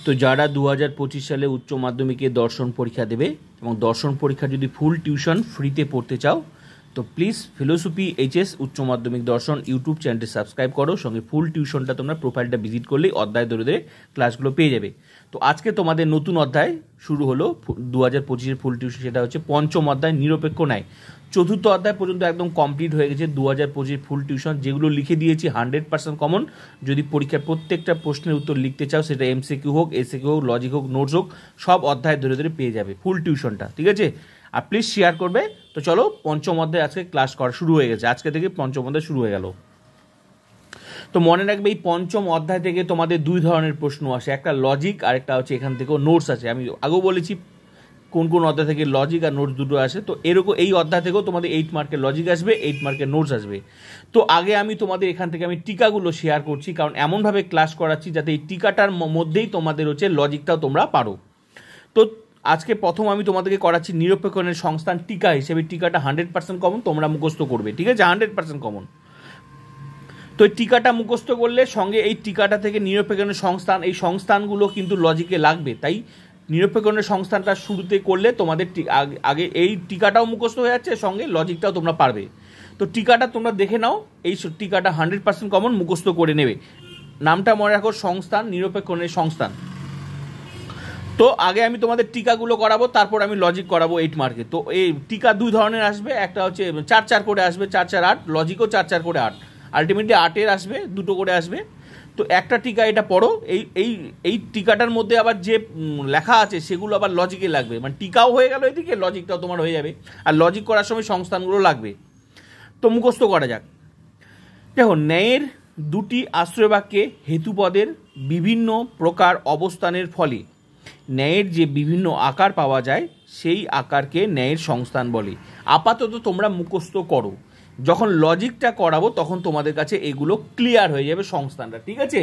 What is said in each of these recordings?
তো যারা 2025 সালে উচ্চ মাধ্যমিকে দর্শন পরীক্ষা দেবে এবং দর্শন পরীক্ষা যদি ফুল টিউশন ফ্রিতে পড়তে চাও তো প্লিজ ফিলোসফি এইচএস উচ্চ মাধ্যমিক দর্শন ইউটিউব চ্যানেলটি সাবস্ক্রাইব করো, সঙ্গে ফুল টিউশনটা তোমরা প্রোফাইলটা ভিজিট করলেই অধ্যায় ধরে ধরে ক্লাসগুলো পেয়ে যাবে। তো আজকে তোমাদের নতুন অধ্যায় শুরু হলো 2025-এর ফুল টিউশন, সেটা হচ্ছে পঞ্চম অধ্যায় নিরপেক্ষ ন্যায়। চতুর্থ অধ্যায় পর্যন্ত একদম কমপ্লিট হয়ে গেছে 2025 ফুল টিউশন, যেগুলো লিখে দিয়েছি 100% কমন। যদি পরীক্ষার প্রত্যেকটা প্রশ্নের উত্তর লিখতে চাও, সেটা এমসিকিউ হোক, এসিকিউ হোক, লজিক হোক, নোটস হোক, সব অধ্যায় ধরে ধরে পেয়ে যাবে ফুল টিউশনটা, ঠিক আছে? আর প্লিজ শেয়ার করবে। তো চলো, পঞ্চম অধ্যায় আজকে ক্লাস করা শুরু হয়ে গেছে, আজকে থেকে পঞ্চম অধ্যায় শুরু হয়ে গেল। তো মনে রাখবে এই পঞ্চম অধ্যায় থেকে তোমাদের দুই ধরনের প্রশ্ন আসে, একটা লজিক আর একটা হচ্ছে এখান থেকেও নোটস আছে। আমি আগেও বলেছি কোন কোন অধ্যায় থেকে লজিক আর নোটস দুটো আসে। তো এরকম এই অধ্যায় থেকেও তোমাদের 8 মার্কের লজিক আসবে, 8 মার্কের নোটস আসবে। তো আগে আমি তোমাদের এখান থেকে আমি টিকাগুলো শেয়ার করছি, কারণ এমনভাবে ক্লাস করাচ্ছি যাতে এই টিকাটার মধ্যেই তোমাদের হচ্ছে লজিকটাও তোমরা পারো। তো আজকে প্রথম আমি তোমাদেরকে করাচ্ছি নিরপেক্ষণের সংস্থান টিকা হিসেবে। টিকাটা 100% কমন, তোমরা মুখস্থ করবে, ঠিক আছে? 100% কমন। তো এই টিকাটা মুখস্থ করলে সঙ্গে এই টিকাটা থেকে নিরপেক্ষণের সংস্থান, এই সংস্থানগুলো কিন্তু লজিকে লাগবে। তাই নিরপেক্ষণের সংস্থানটা শুরুতে করলে তোমাদের আগে এই টিকাটাও মুখস্থ হয়ে যাচ্ছে, সঙ্গে লজিকটাও তোমরা পারবে। তো টিকাটা তোমরা দেখে নাও, এই টিকাটা 100% কমন, মুখস্থ করে নেবে। নামটা মনে রাখো, সংস্থান, নিরপেক্ষণের সংস্থান। তো আগে আমি তোমাদের টিকাগুলো করাবো, তারপর আমি লজিক করাবো 8 মার্কে। তো এই টিকা দুই ধরনের আসবে, একটা হচ্ছে 4-4 করে আসবে, 4-4 8, লজিকও 4-4 করে 8, আলটিমেটলি 8-এর আসবে, দুটো করে আসবে। তো একটা টিকা এটা পড়ো, এই এই এই টিকাটার মধ্যে আবার যে লেখা আছে সেগুলো আবার লজিকে লাগবে, মানে টিকাও হয়ে গেল এদিকে, লজিকটাও তোমার হয়ে যাবে। আর লজিক করার সময় সংস্থানগুলো লাগবে। তো মুখস্থ করা যাক। দেখো, ন্যায়ের দুটি আশ্রয়বাক্যে হেতুপদের বিভিন্ন প্রকার অবস্থানের ফলে ন্যায়ের যে বিভিন্ন আকার পাওয়া যায় সেই আকারকে ন্যায়ের সংস্থান বলে। আপাতত তোমরা মুখস্থ করো, যখন লজিকটা করাবো তখন তোমাদের কাছে এগুলো ক্লিয়ার হয়ে যাবে সংস্থানটা, ঠিক আছে?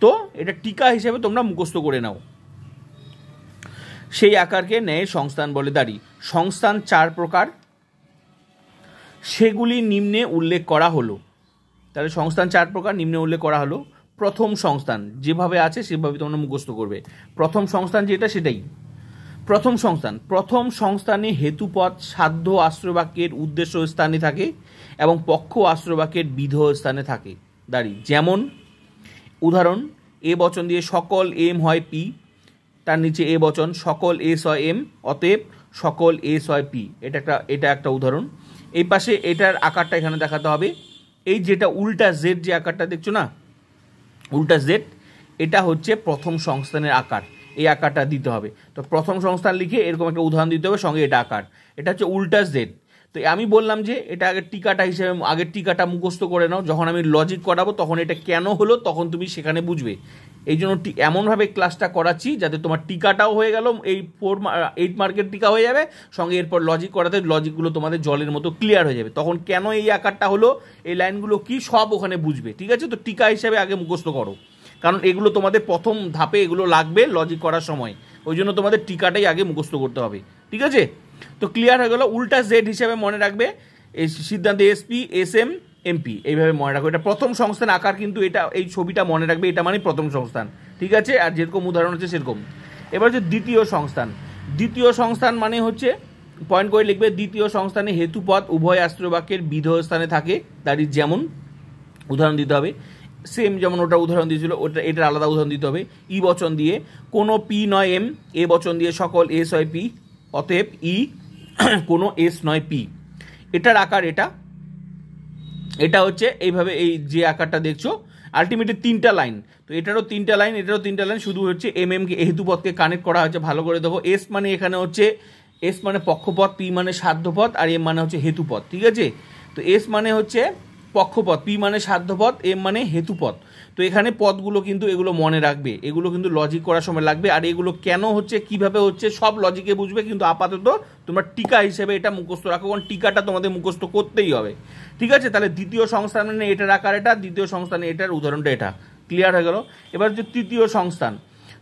তো এটা টিকা হিসেবে তোমরা মুখস্থ করে নাও। সেই আকারকে ন্যায়ের সংস্থান বলে। দাঁড়ি সংস্থান 4 প্রকার, সেগুলি নিম্নে উল্লেখ করা হলো। তাহলে সংস্থান 4 প্রকার নিম্নে উল্লেখ করা হলো। প্রথম সংস্থান যেভাবে আছে সেভাবে তোমরা মুখস্থ করবে। প্রথম সংস্থান যেটা সেটাই প্রথম সংস্থান। প্রথম সংস্থানে হেতুপদ সাধ্য আশ্রয়বাক্যের উদ্দেশ্য স্থানে থাকে এবং পক্ষ আশ্রয়বাক্যের বিধেয় স্থানে থাকে। দাঁড়ি যেমন উদাহরণ, এ বচন দিয়ে সকল এম হয় পি, তার নিচে এ বচন সকল এস হয় এম, অতএব সকল এস হয় পি। এটা একটা উদাহরণ। এই পাশে এটার আকারটা এখানে দেখাতে হবে। এই যেটা উল্টা জেড যে আকারটা দেখছো না, উল্টা জেড, এটা হচ্ছে প্রথম সংস্থানের আকার। এই আকারটা দিতে হবে। তো প্রথম সংস্থান লিখে এরকম একটা উদাহরণ দিতে হবে, সঙ্গে এটা আকার, এটা হচ্ছে উল্টা জেড। তো আমি বললাম যে এটা আগে টিকাটা হিসেবে, আগের টিকাটা মুখস্থ করে নাও, যখন আমি লজিক করাবো তখন এটা কেন হলো তখন তুমি সেখানে বুঝবে। এই জন্য এমনভাবে ক্লাসটা করাচ্ছি যাতে তোমার টিকাটাও হয়ে গেল, এই 8 মার্কের টিকা হয়ে যাবে, সঙ্গে এরপর লজিক করাতে লজিকগুলো তোমাদের জলের মতো ক্লিয়ার হয়ে যাবে। তখন কেন এই আকারটা হলো, এই লাইনগুলো কি, সব ওখানে বুঝবে, ঠিক আছে? তো টিকা হিসেবে আগে মুখস্থ করো, কারণ এগুলো তোমাদের প্রথম ধাপে এগুলো লাগবে লজিক করার সময়, ওই জন্য তোমাদের টিকাটাই আগে মুখস্থ করতে হবে, ঠিক আছে? তো ক্লিয়ার হয়ে গেল। উল্টা জেড হিসেবে মনে রাখবে এই সিদ্ধান্তে এসপি এস এম এমপি, এইভাবে মনে রাখবে। এটা প্রথম সংস্থান আকার, কিন্তু এটা এই ছবিটা মনে রাখবে, এটা মানে প্রথম সংস্থান, ঠিক আছে? আর যেরকম উদাহরণ হচ্ছে সেরকম। এবার হচ্ছে দ্বিতীয় সংস্থান। দ্বিতীয় সংস্থান মানে হচ্ছে পয়েন্ট করে লিখবে, দ্বিতীয় সংস্থানে হেতুপদ উভয় আশ্রয়বাক্যের বিধেয় স্থানে থাকে। দাঁড়ি যেমন উদাহরণ দিতে হবে, সেম যেমন ওটা উদাহরণ দিয়েছিল, ওটা এটার আলাদা উদাহরণ দিতে হবে। ই বচন দিয়ে কোনো পি নয় এম, এ বচন দিয়ে সকল এস হয় পি, অতএব ই কোনো এস নয় পি। এটার আকার এটা হচ্ছে এইভাবে, এই যে আকারটা দেখছো আলটিমেটলি 3টা লাইন। তো এটারও 3টা লাইন, এটারও 3টা লাইন, শুধু হচ্ছে এম কে হেতুপদকে কানেক্ট করা হয়েছে। ভালো করে দেখো, এস মানে এখানে হচ্ছে, এস মানে পক্ষপদ, পি মানে সাধ্যপদ, আর এম মানে হচ্ছে হেতুপদ, ঠিক আছে? তো এস মানে হচ্ছে পক্ষপদ, পি মানে সাধ্যপদ, এম মানে হেতুপদ। তো এখানে পদগুলো কিন্তু এগুলো মনে রাখবে, এগুলো কিন্তু লজিক করার সময় লাগবে। আর এগুলো কেন হচ্ছে, কিভাবে হচ্ছে, সব লজিকে বুঝবে, কিন্তু আপাতত তোমরা টিকা হিসেবে এটা মুখস্থ রাখো, কারণ টিকাটা তোমাদের মুখস্থ করতেই হবে, ঠিক আছে? তাহলে দ্বিতীয় সংস্থান মানে এটার আকার এটা, দ্বিতীয় সংস্থানে এটার উদাহরণটা এটা, ক্লিয়ার হয়ে গেল। এবার হচ্ছে তৃতীয় সংস্থান।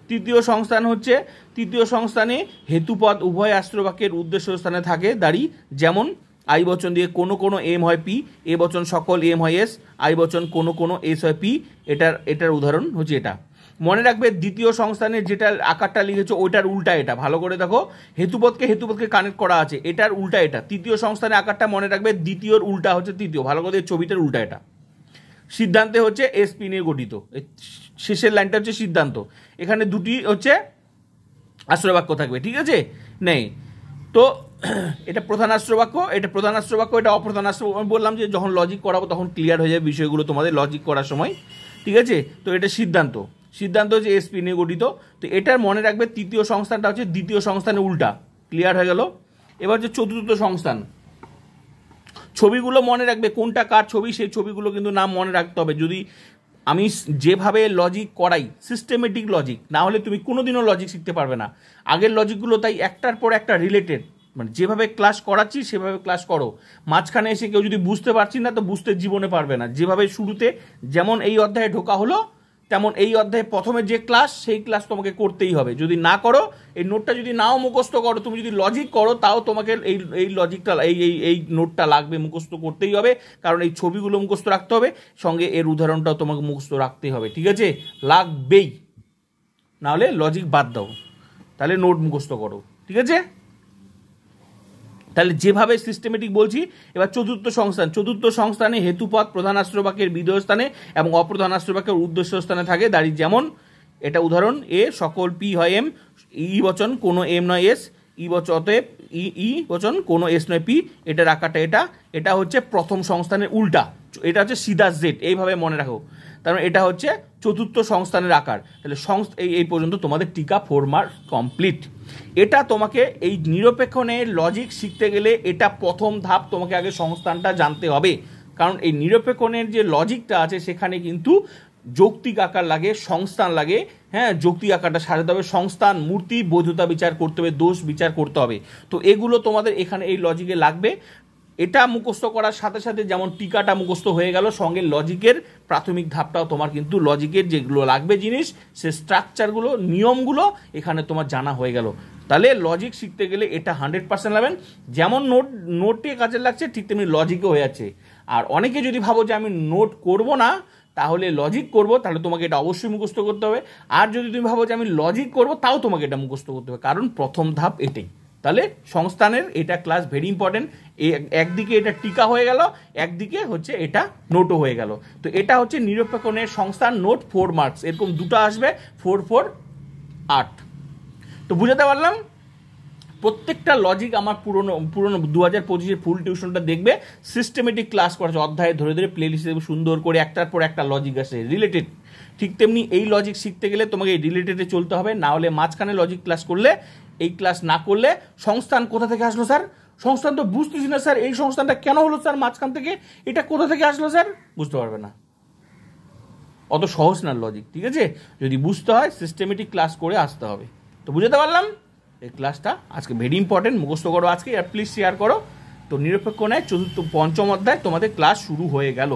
তৃতীয় সংস্থান হচ্ছে, তৃতীয় সংস্থানে হেতুপদ উভয় আশ্রয়বাক্যের উদ্দেশ্য স্থানে থাকে। দাঁড়ি যেমন আই বচন দিয়ে কোনো কোনো এম হয় পি, এ বচন সকল এম হয় এস, আই বচন কোনো কোনো এস হয় পি, এটার উদাহরণ হচ্ছে এটা। মনে রাখবে দ্বিতীয় সংস্থানের যেটা আকারটা লিখেছো ওইটার উল্টা এটা, ভালো করে দেখো, হেতুপদকে কানেক্ট করা আছে, এটার উল্টা এটা। তৃতীয় সংস্থানের আকারটা মনে রাখবে, দ্বিতীয়র উল্টা হচ্ছে তৃতীয়, ভালো করে ছবিটার উল্টা এটা। সিদ্ধান্তে হচ্ছে এসপি নিয়ে গঠিত, শেষের লাইনটা হচ্ছে সিদ্ধান্ত, এখানে দুটি হচ্ছে আশ্রয় বাক্য থাকবে, ঠিক আছে? নেই তো এটা প্রধান আশ্রয় বাক্য, এটা প্রধান আশ্রয় বাক্য, এটা অপ্রধান আশ্রয়। আমি বললাম যে যখন লজিক করাবো তখন ক্লিয়ার হয়ে যাবে বিষয়গুলো তোমাদের লজিক করার সময়, ঠিক আছে? তো এটা সিদ্ধান্ত, সিদ্ধান্ত হচ্ছে এসপি নিয়ে গঠিত। তো এটার মনে রাখবে তৃতীয় সংস্থানটা হচ্ছে দ্বিতীয় সংস্থানের উল্টা, ক্লিয়ার হয়ে গেল। এবার হচ্ছে চতুর্থ সংস্থান, ছবিগুলো মনে রাখবে কোনটা কার ছবি, সেই ছবিগুলো কিন্তু নাম মনে রাখতে হবে। যদি আমি যেভাবে লজিক করাই, সিস্টেমেটিক লজিক, না হলে তুমি কোনোদিনও লজিক শিখতে পারবে না। আগের লজিকগুলো তাই একটার পর একটা রিলেটেড, মানে যেভাবে ক্লাস করাচ্ছি সেভাবে ক্লাস করো। মাঝখানে এসে কেউ যদি বুঝতে পারছি না তো বুঝতে জীবনে পারবে না। যেভাবে শুরুতে যেমন এই অধ্যায়ে ঢোকা হলো, তেমন এই অধ্যায়ে প্রথমে যে ক্লাস, সেই ক্লাস তোমাকে করতেই হবে। যদি না করো, এই নোটটা যদি নাও মুখস্থ করো, তুমি যদি লজিক করো তাও তোমাকে এই লজিকটা এই নোটটা লাগবে, মুখস্থ করতেই হবে। কারণ এই ছবিগুলো মুখস্থ রাখতে হবে, সঙ্গে এর উদাহরণটাও তোমাকে মুখস্থ রাখতেই হবে, ঠিক আছে? লাগবেই, নাহলে লজিক বাদ দাও, তাহলে নোট মুখস্থ করো, ঠিক আছে? তাহলে যেভাবে সিস্টেমেটিক বলছি। এবার চতুর্থ সংস্থান, চতুর্থ সংস্থানে হেতুপদ প্রধান আশ্রয় বাক্যের বিধেয় স্থানে এবং অপ্রধান আশ্রয় বাক্যের উদ্দেশ্য স্থানে থাকে দাঁড়িয়ে। যেমন এটা উদাহরণ, এ সকল পি হয় এম, ই বচন কোনো এম নয় এস, ই বচন অতএব ই বচন কোনো এস নয় পি, এটার আকারটা এটা, এটা হচ্ছে প্রথম সংস্থানের উল্টা, এটা হচ্ছে সিধা জেড, এইভাবে মনে রাখো। তার মানে এটা হচ্ছে চতুর্থ সংস্থানের আকার। তাহলে এই পর্যন্ত তোমাদের টিকা 4 মার্ক কমপ্লিট। এটা তোমাকে এই নিরপেক্ষণের লজিক শিখতে গেলে এটা প্রথম ধাপ, তোমাকে আগে সংস্থানটা জানতে হবে। কারণ এই নিরপেক্ষণের যে লজিকটা আছে সেখানে কিন্তু যৌক্তিক আকার লাগে, সংস্থান লাগে, হ্যাঁ, যৌক্তিক আকারটা সাজাতে হবে, সংস্থান, মূর্তি, বৈধতা বিচার করতে হবে, দোষ বিচার করতে হবে। তো এগুলো তোমাদের এখানে এই লজিকে লাগবে। এটা মুখস্থ করার সাথে সাথে যেমন টিকাটা মুখস্থ হয়ে গেল, সঙ্গে লজিকের প্রাথমিক ধাপটাও তোমার কিন্তু লজিকের যেগুলো লাগবে জিনিস, সে স্ট্রাকচারগুলো, নিয়মগুলো এখানে তোমার জানা হয়ে গেল। তাহলে লজিক শিখতে গেলে এটা 100% লাগবেন। যেমন নোটে কাজে লাগছে ঠিক তেমনি লজিকও হয়ে যাচ্ছে। আর অনেকে যদি ভাবো যে আমি নোট করব না, তাহলে লজিক করব, তাহলে তোমাকে এটা অবশ্যই মুখস্থ করতে হবে। আর যদি তুমি ভাবো যে আমি লজিক করব, তাও তোমাকে এটা মুখস্থ করতে হবে, কারণ প্রথম ধাপ এটাই। তাহলে সংস্থানের এটা ক্লাস ভেরি ইম্পর্টেন্ট। একদিকে এটা টিকা হয়ে গেল, একদিকে হচ্ছে এটা নোটও হয়ে গেল। তো এটা হচ্ছে নিরপেক্ষণের সংস্থান নোট 4 মার্কস, এরকম দুটো আসবে, 4 4 8। তো বুঝাতে পারলাম? প্রত্যেকটা লজিক আমার পুরনো 2025-এর ফুল টিউশনটা দেখবে, সিস্টেমেটিক ক্লাস করেছে, অধ্যায়ে ধরে ধরে প্লেলিস্ট দেখবে, সুন্দর করে একটার পর একটা লজিক আসে রিলেটেড। ঠিক তেমনি এই লজিক শিখতে গেলে তোমাকে এই রিলেটেডে চলতে হবে, না হলে মাঝখানে লজিক ক্লাস করলে, এই ক্লাস না করলে সংস্থান কোথা থেকে আসলো স্যার, সংস্থান তো বুঝতেছি না স্যার, এই সংস্থানটা কেন হলো স্যার মাঝখান থেকে, এটা কোথা থেকে আসলো স্যার, বুঝতে পারবে না। অত সহজ না লজিক, ঠিক আছে? যদি বুঝতে হয় সিস্টেমেটিক ক্লাস করে আসতে হবে। তো বুঝতে পারলাম? এই ক্লাসটা আজকে ভেরি ইম্পর্টেন্ট, মুখস্থ করো আজকে, আর প্লিজ শেয়ার করো। তো নিরপেক্ষ ন্যায় 4ম 5ম অধ্যায় তোমাদের ক্লাস শুরু হয়ে গেল।